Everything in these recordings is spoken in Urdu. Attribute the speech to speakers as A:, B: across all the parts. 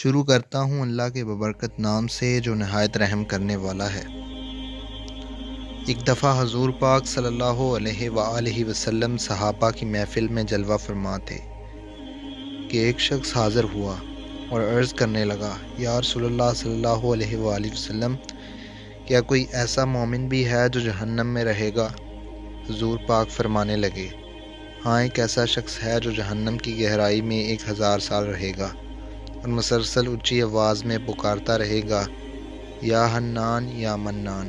A: شروع کرتا ہوں اللہ کے ببرکت نام سے جو نہایت رحم کرنے والا ہے۔ ایک دفعہ حضور پاک صلی اللہ علیہ وآلہ وسلم صحابہ کی محفل میں جلوہ فرما تھے کہ ایک شخص حاضر ہوا اور عرض کرنے لگا، یا رسول اللہ صلی اللہ علیہ وآلہ وسلم، کیا کوئی ایسا مومن بھی ہے جو جہنم میں رہے گا؟ حضور پاک فرمانے لگے، ہاں، ایک ایسا شخص ہے جو جہنم کی گہرائی میں 1000 سال رہے گا اور مسلسل اونچی آواز میں پکارتا رہے گا، یا حنان یا منان۔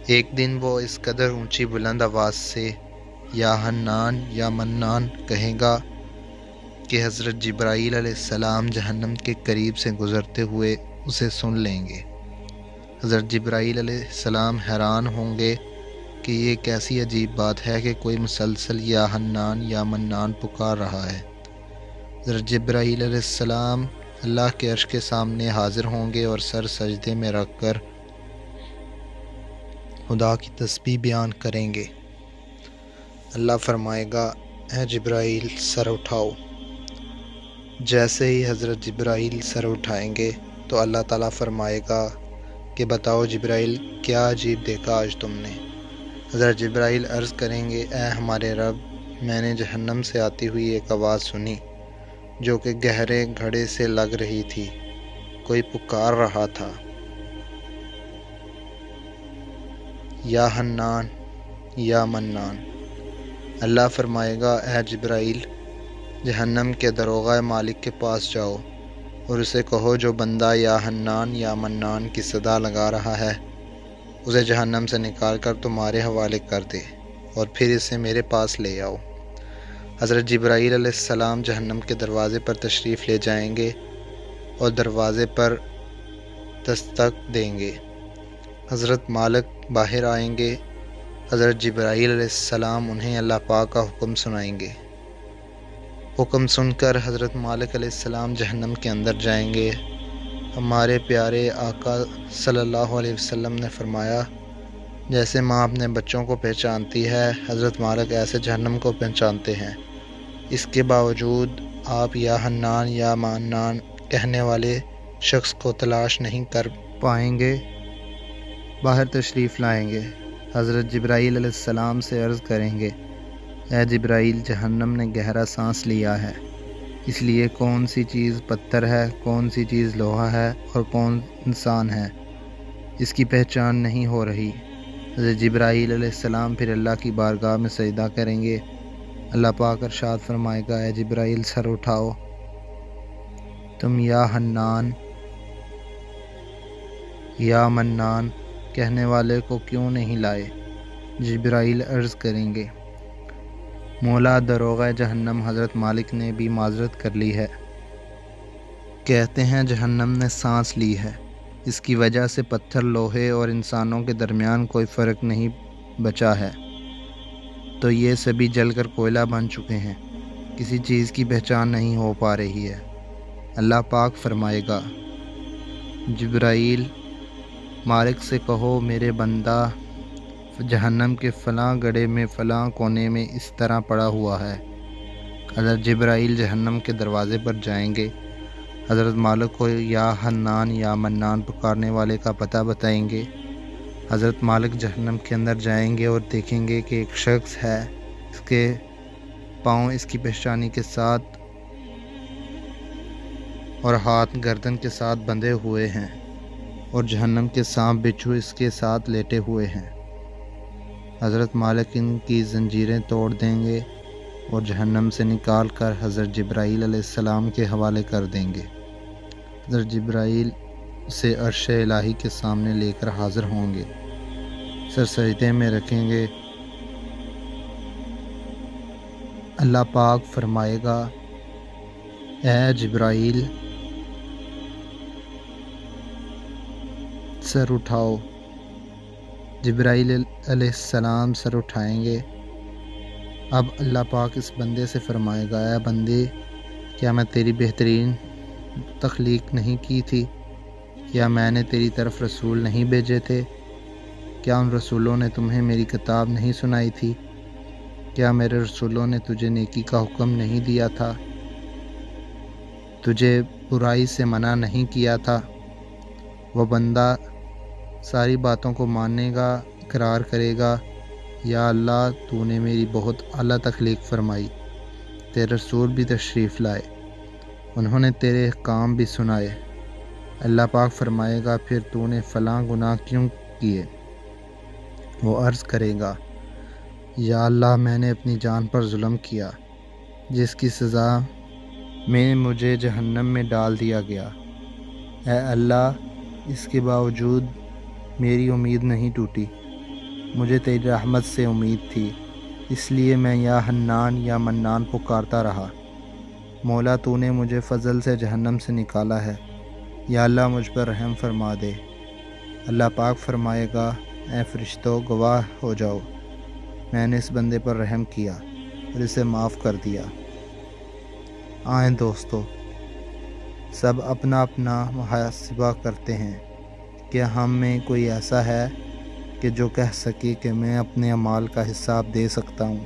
A: ایک دن وہ اس قدر اونچی بلند آواز سے یا حنان یا منان کہے گا کہ حضرت جبرائیل علیہ السلام جہنم کے قریب سے گزرتے ہوئے اسے سن لیں گے۔ حضرت جبرائیل علیہ السلام حیران ہوں گے کہ یہ کیسی عجیب بات ہے کہ کوئی مسلسل یا حنان یا منان پکار رہا ہے۔ حضرت جبرائیل علیہ السلام اللہ کے عرش کے سامنے حاضر ہوں گے اور سر سجدے میں رکھ کر خدا کی تسبیح بیان کریں گے۔ اللہ فرمائے گا، اے جبرائیل سر اٹھاؤ۔ جیسے ہی حضرت جبرائیل سر اٹھائیں گے تو اللہ تعالیٰ فرمائے گا کہ بتاؤ جبرائیل، کیا عجیب دیکھا آج تم نے؟ حضرت جبرائیل عرض کریں گے، اے ہمارے رب، میں نے جہنم سے آتی ہوئی ایک آواز سنی جو کہ گہرے گھڑے سے لگ رہی تھی، کوئی پکار رہا تھا، یا حنان یا منان۔ اللہ فرمائے گا، اے جبرائیل، جہنم کے داروغہ مالک کے پاس جاؤ اور اسے کہو جو بندہ یا حنان یا منان کی صدا لگا رہا ہے اسے جہنم سے نکال کر تمہارے حوالے کر دے اور پھر اسے میرے پاس لے آؤ۔ حضرت جبرائیل علیہ السلام جہنم کے دروازے پر تشریف لے جائیں گے اور دروازے پر دستک دیں گے۔ حضرت مالک باہر آئیں گے۔ حضرت جبرائیل علیہ السلام انہیں اللہ پاک کا حکم سنائیں گے۔ حکم سن کر حضرت مالک علیہ السلام جہنم کے اندر جائیں گے۔ ہمارے پیارے آقا صلی اللہ علیہ وسلم نے فرمایا، جیسے ماں اپنے بچوں کو پہچانتی ہے، حضرت مالک ایسے جہنم کو پہچانتے ہیں۔ اس کے باوجود آپ یا حنان یا منان کہنے والے شخص کو تلاش نہیں کر پائیں گے۔ باہر تشریف لائیں گے، حضرت جبرائیل علیہ السلام سے عرض کریں گے، اے جبرائیل، جہنم نے گہرا سانس لیا ہے، اس لیے کون سی چیز پتھر ہے، کون سی چیز لوہا ہے اور کون انسان ہے، اس کی پہچان نہیں ہو رہی۔ حضرت جبرائیل علیہ السلام پھر اللہ کی بارگاہ میں سجدہ کریں گے۔ اللہ پاک ارشاد فرمائے گا، اے جبرائیل سر اٹھاؤ، تم یا حنان یا منان کہنے والے کو کیوں نہیں لائے؟ جبرائیل عرض کریں گے، مولا، داروغہ جہنم حضرت مالک نے بھی معذرت کر لی ہے، کہتے ہیں جہنم نے سانس لی ہے، اس کی وجہ سے پتھر، لوہے اور انسانوں کے درمیان کوئی فرق نہیں بچا ہے، تو یہ سبھی جل کر کوئلہ بن چکے ہیں، کسی چیز کی پہچان نہیں ہو پا رہی ہے۔ اللہ پاک فرمائے گا، جبرائیل، مالک سے کہو میرے بندہ جہنم کے فلاں گڑھے میں فلاں کونے میں اس طرح پڑا ہوا ہے۔ حضرت جبرائیل جہنم کے دروازے پر جائیں گے، حضرت مالک کو یا حنان یا منان پکارنے والے کا پتہ بتائیں گے۔ حضرت مالک جہنم کے اندر جائیں گے اور دیکھیں گے کہ ایک شخص ہے، اس کے پاؤں اس کی پیشانی کے ساتھ اور ہاتھ گردن کے ساتھ بندھے ہوئے ہیں اور جہنم کے سانپ بچھو اس کے ساتھ لیٹے ہوئے ہیں۔ حضرت مالک ان کی زنجیریں توڑ دیں گے اور جہنم سے نکال کر حضرت جبرائیل علیہ السلام کے حوالے کر دیں گے۔ حضرت جبرائیل سے عرش الہی کے سامنے لے کر حاضر ہوں گے، سر سجدے میں رکھیں گے۔ اللہ پاک فرمائے گا، اے جبرائیل سر اٹھاؤ۔ جبرائیل علیہ السلام سر اٹھائیں گے۔ اب اللہ پاک اس بندے سے فرمائے گا، اے بندے، کیا میں تیری بہترین تخلیق نہیں کی تھی؟ کیا میں نے تیری طرف رسول نہیں بھیجے تھے؟ کیا ان رسولوں نے تمہیں میری کتاب نہیں سنائی تھی؟ کیا میرے رسولوں نے تجھے نیکی کا حکم نہیں دیا تھا؟ تجھے برائی سے منع نہیں کیا تھا؟ وہ بندہ ساری باتوں کو ماننے گا، اقرار کرے گا، یا اللہ تو نے میری بہت اعلیٰ تخلیق فرمائی، تیرے رسول بھی تشریف لائے، انہوں نے تیرے احکام بھی سنائے۔ اللہ پاک فرمائے گا پھر تو نے فلاں گناہ کیوں کیے؟ وہ عرض کرے گا یا اللہ میں نے اپنی جان پر ظلم کیا، جس کی سزا میں مجھے جہنم میں ڈال دیا گیا۔ اے اللہ اس کے باوجود میری امید نہیں ٹوٹی، مجھے تیری رحمت سے امید تھی، اس لیے میں یا حنان یا منان پکارتا رہا۔ مولا تو نے مجھے فضل سے جہنم سے نکالا ہے، یا اللہ مجھ پر رحم فرما دے۔ اللہ پاک فرمائے گا اے فرشتوں گواہ ہو جاؤ، میں نے اس بندے پر رحم کیا اور اسے معاف کر دیا۔ آئیں دوستو، سب اپنا اپنا محاسبہ کرتے ہیں۔ کیا ہم میں کوئی ایسا ہے کہ جو کہہ سکے کہ میں اپنے اعمال کا حساب دے سکتا ہوں؟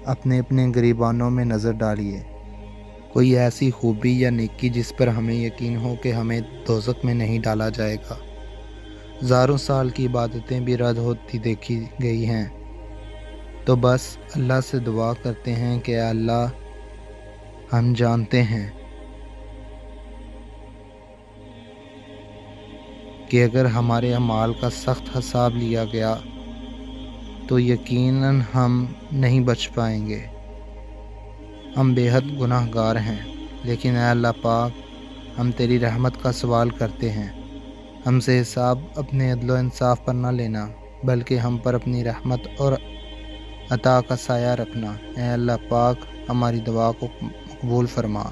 A: اپنے گریبانوں میں نظر ڈالیے، کوئی ایسی خوبی یا نیکی جس پر ہمیں یقین ہو کہ ہمیں دوزخ میں نہیں ڈالا جائے گا؟ ہزاروں سال کی عبادتیں بھی رد ہوتی دیکھی گئی ہیں، تو بس اللہ سے دعا کرتے ہیں کہ اے اللہ ہم جانتے ہیں کہ اگر ہمارے اعمال کا سخت حساب لیا گیا تو یقیناً ہم نہیں بچ پائیں گے۔ ہم بے حد گناہ گار ہیں، لیکن اے اللہ پاک ہم تیری رحمت کا سوال کرتے ہیں، ہم سے حساب اپنے عدل و انصاف پر نہ لینا، بلکہ ہم پر اپنی رحمت اور عطا کا سایہ رکھنا۔ اے اللہ پاک ہماری دعا کو مقبول فرما۔